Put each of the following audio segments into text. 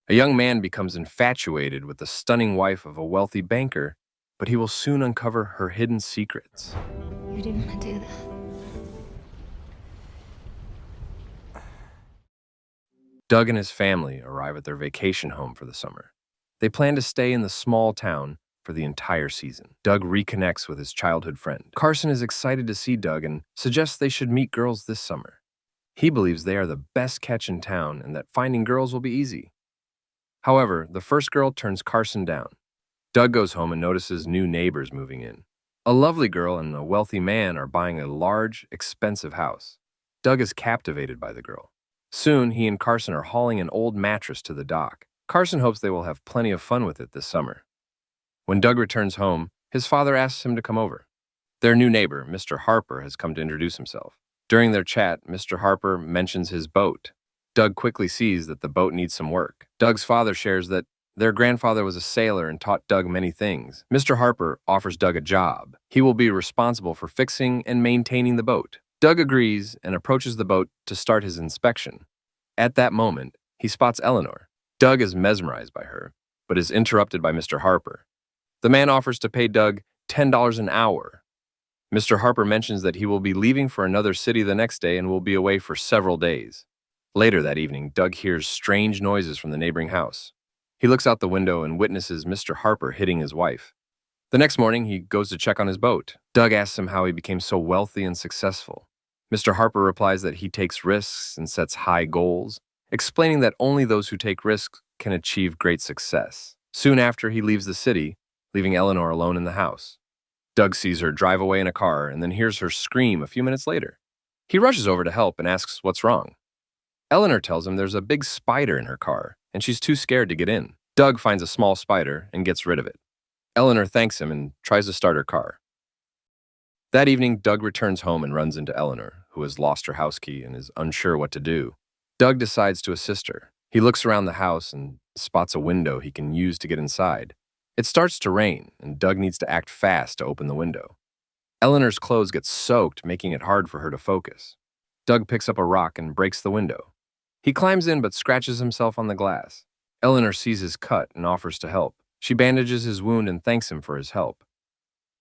A young man becomes infatuated with the stunning wife of a wealthy banker, but he will soon uncover her hidden secrets. You didn't want to do that. Doug and his family arrive at their vacation home for the summer. They plan to stay in the small town for the entire season. Doug reconnects with his childhood friend. Carson is excited to see Doug and suggests they should meet girls this summer. He believes they are the best catch in town and that finding girls will be easy. However, the first girl turns Carson down. Doug goes home and notices new neighbors moving in. A lovely girl and a wealthy man are buying a large, expensive house. Doug is captivated by the girl. Soon, he and Carson are hauling an old mattress to the dock. Carson hopes they will have plenty of fun with it this summer. When Doug returns home, his father asks him to come over. Their new neighbor, Mr. Harper, has come to introduce himself. During their chat, Mr. Harper mentions his boat. Doug quickly sees that the boat needs some work. Doug's father shares that their grandfather was a sailor and taught Doug many things. Mr. Harper offers Doug a job. He will be responsible for fixing and maintaining the boat. Doug agrees and approaches the boat to start his inspection. At that moment, he spots Eleanor. Doug is mesmerized by her, but is interrupted by Mr. Harper. The man offers to pay Doug $10 an hour. Mr. Harper mentions that he will be leaving for another city the next day and will be away for several days. Later that evening, Doug hears strange noises from the neighboring house. He looks out the window and witnesses Mr. Harper hitting his wife. The next morning, he goes to check on his boat. Doug asks him how he became so wealthy and successful. Mr. Harper replies that he takes risks and sets high goals, explaining that only those who take risks can achieve great success. Soon after, he leaves the city, leaving Eleanor alone in the house. Doug sees her drive away in a car and then hears her scream a few minutes later. He rushes over to help and asks what's wrong. Eleanor tells him there's a big spider in her car, and she's too scared to get in. Doug finds a small spider and gets rid of it. Eleanor thanks him and tries to start her car. That evening, Doug returns home and runs into Eleanor, who has lost her house key and is unsure what to do. Doug decides to assist her. He looks around the house and spots a window he can use to get inside. It starts to rain, and Doug needs to act fast to open the window. Eleanor's clothes get soaked, making it hard for her to focus. Doug picks up a rock and breaks the window. He climbs in but scratches himself on the glass. Eleanor sees his cut and offers to help. She bandages his wound and thanks him for his help.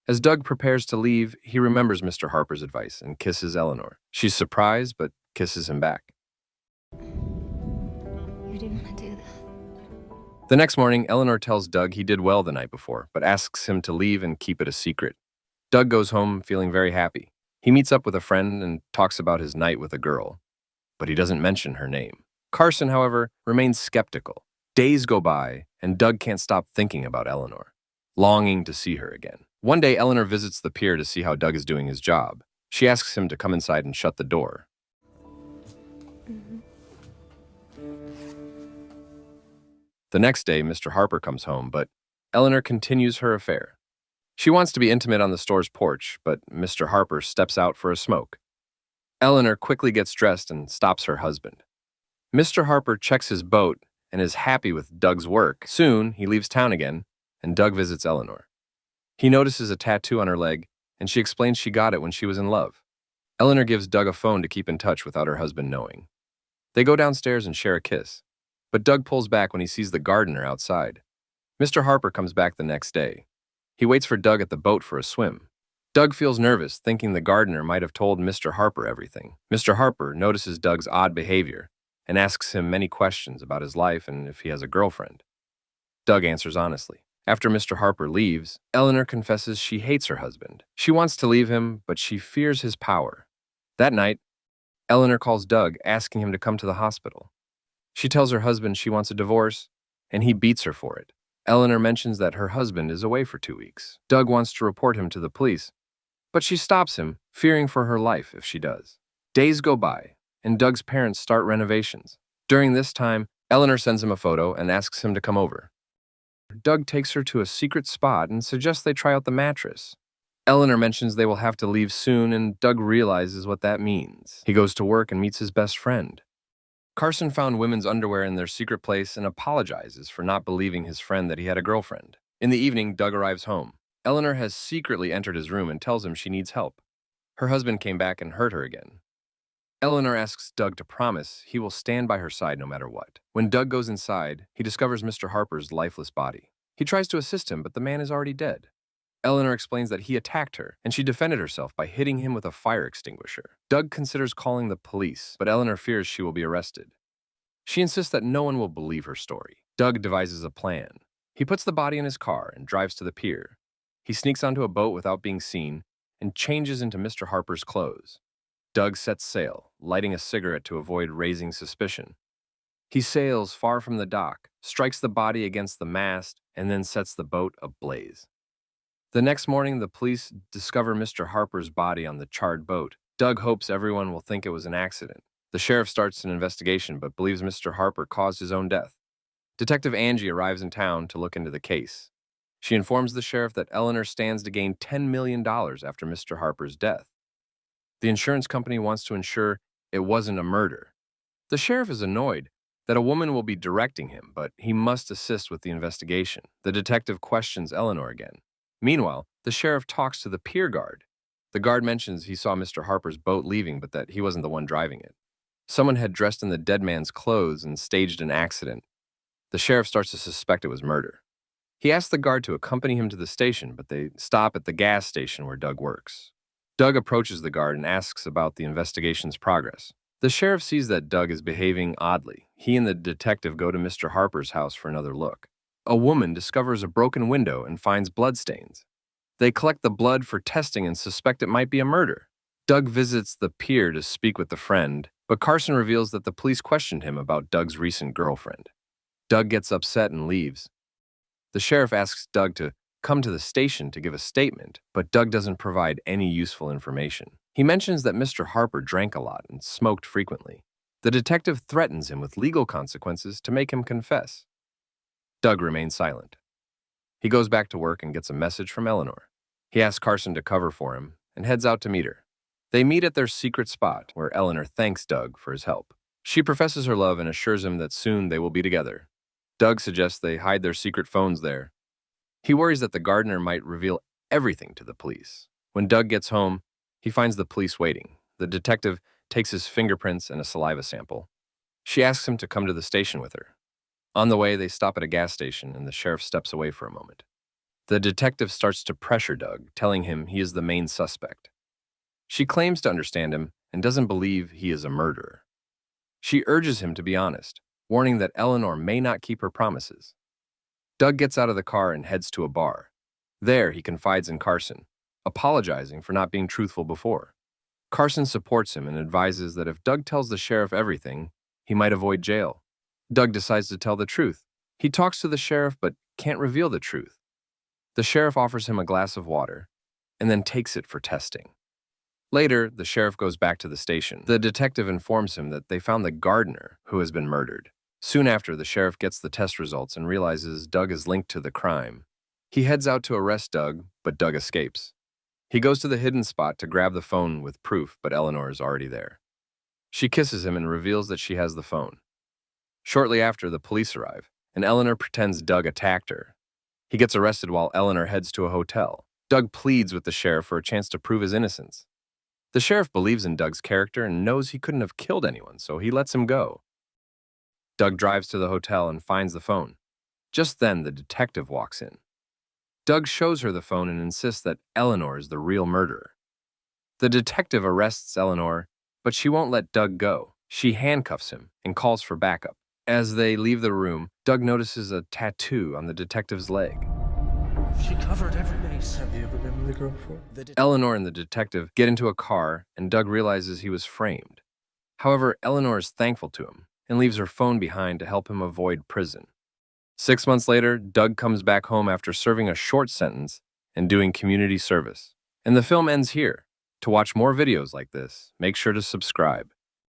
As Doug prepares to leave, he remembers Mr. Harper's advice and kisses Eleanor. She's surprised but kisses him back. You didn't want to do that. The next morning, Eleanor tells Doug he did well the night before, but asks him to leave and keep it a secret. Doug goes home feeling very happy. He meets up with a friend and talks about his night with a girl, but he doesn't mention her name. Carson, however, remains skeptical. Days go by, and Doug can't stop thinking about Eleanor, longing to see her again. One day, Eleanor visits the pier to see how Doug is doing his job. She asks him to come inside and shut the door. The next day, Mr. Harper comes home, but Eleanor continues her affair. She wants to be intimate on the store's porch, but Mr. Harper steps out for a smoke. Eleanor quickly gets dressed and stops her husband. Mr. Harper checks his boat and is happy with Doug's work. Soon, he leaves town again, and Doug visits Eleanor. He notices a tattoo on her leg, and she explains she got it when she was in love. Eleanor gives Doug a phone to keep in touch without her husband knowing. They go downstairs and share a kiss, but Doug pulls back when he sees the gardener outside. Mr. Harper comes back the next day. He waits for Doug at the boat for a swim. Doug feels nervous, thinking the gardener might have told Mr. Harper everything. Mr. Harper notices Doug's odd behavior and asks him many questions about his life and if he has a girlfriend. Doug answers honestly. After Mr. Harper leaves, Eleanor confesses she hates her husband. She wants to leave him, but she fears his power. That night, Eleanor calls Doug, asking him to come to the hospital. She tells her husband she wants a divorce, and he beats her for it. Eleanor mentions that her husband is away for 2 weeks. Doug wants to report him to the police, but she stops him, fearing for her life if she does. Days go by, and Doug's parents start renovations. During this time, Eleanor sends him a photo and asks him to come over. Doug takes her to a secret spot and suggests they try out the mattress. Eleanor mentions they will have to leave soon, and Doug realizes what that means. He goes to work and meets his best friend. Carson found women's underwear in their secret place and apologizes for not believing his friend that he had a girlfriend. In the evening, Doug arrives home. Eleanor has secretly entered his room and tells him she needs help. Her husband came back and hurt her again. Eleanor asks Doug to promise he will stand by her side no matter what. When Doug goes inside, he discovers Mr. Harper's lifeless body. He tries to assist him, but the man is already dead. Eleanor explains that he attacked her, and she defended herself by hitting him with a fire extinguisher. Doug considers calling the police, but Eleanor fears she will be arrested. She insists that no one will believe her story. Doug devises a plan. He puts the body in his car and drives to the pier. He sneaks onto a boat without being seen and changes into Mr. Harper's clothes. Doug sets sail, lighting a cigarette to avoid raising suspicion. He sails far from the dock, strikes the body against the mast, and then sets the boat ablaze. The next morning, the police discover Mr. Harper's body on the charred boat. Doug hopes everyone will think it was an accident. The sheriff starts an investigation but believes Mr. Harper caused his own death. Detective Angie arrives in town to look into the case. She informs the sheriff that Eleanor stands to gain $10 million after Mr. Harper's death. The insurance company wants to ensure it wasn't a murder. The sheriff is annoyed that a woman will be directing him, but he must assist with the investigation. The detective questions Eleanor again. Meanwhile, the sheriff talks to the pier guard. The guard mentions he saw Mr. Harper's boat leaving, but that he wasn't the one driving it. Someone had dressed in the dead man's clothes and staged an accident. The sheriff starts to suspect it was murder. He asks the guard to accompany him to the station, but they stop at the gas station where Doug works. Doug approaches the guard and asks about the investigation's progress. The sheriff sees that Doug is behaving oddly. He and the detective go to Mr. Harper's house for another look. A woman discovers a broken window and finds bloodstains. They collect the blood for testing and suspect it might be a murder. Doug visits the pier to speak with the friend, but Carson reveals that the police questioned him about Doug's recent girlfriend. Doug gets upset and leaves. The sheriff asks Doug to come to the station to give a statement, but Doug doesn't provide any useful information. He mentions that Mr. Harper drank a lot and smoked frequently. The detective threatens him with legal consequences to make him confess. Doug remains silent. He goes back to work and gets a message from Eleanor. He asks Carson to cover for him and heads out to meet her. They meet at their secret spot, where Eleanor thanks Doug for his help. She professes her love and assures him that soon they will be together. Doug suggests they hide their secret phones there. He worries that the gardener might reveal everything to the police. When Doug gets home, he finds the police waiting. The detective takes his fingerprints and a saliva sample. She asks him to come to the station with her. On the way, they stop at a gas station, and the sheriff steps away for a moment. The detective starts to pressure Doug, telling him he is the main suspect. She claims to understand him and doesn't believe he is a murderer. She urges him to be honest, warning that Eleanor may not keep her promises. Doug gets out of the car and heads to a bar. There, he confides in Carson, apologizing for not being truthful before. Carson supports him and advises that if Doug tells the sheriff everything, he might avoid jail. Doug decides to tell the truth. He talks to the sheriff but can't reveal the truth. The sheriff offers him a glass of water and then takes it for testing. Later, the sheriff goes back to the station. The detective informs him that they found the gardener who has been murdered. Soon after, the sheriff gets the test results and realizes Doug is linked to the crime. He heads out to arrest Doug, but Doug escapes. He goes to the hidden spot to grab the phone with proof, but Eleanor is already there. She kisses him and reveals that she has the phone. Shortly after, the police arrive, and Eleanor pretends Doug attacked her. He gets arrested while Eleanor heads to a hotel. Doug pleads with the sheriff for a chance to prove his innocence. The sheriff believes in Doug's character and knows he couldn't have killed anyone, so he lets him go. Doug drives to the hotel and finds the phone. Just then, the detective walks in. Doug shows her the phone and insists that Eleanor is the real murderer. The detective arrests Eleanor, but she won't let Doug go. She handcuffs him and calls for backup. As they leave the room, Doug notices a tattoo on the detective's leg. She covered every base. Have you ever been with a girl before? Eleanor and the detective get into a car, and Doug realizes he was framed. However, Eleanor is thankful to him and leaves her phone behind to help him avoid prison. 6 months later, Doug comes back home after serving a short sentence and doing community service. And the film ends here. To watch more videos like this, make sure to subscribe.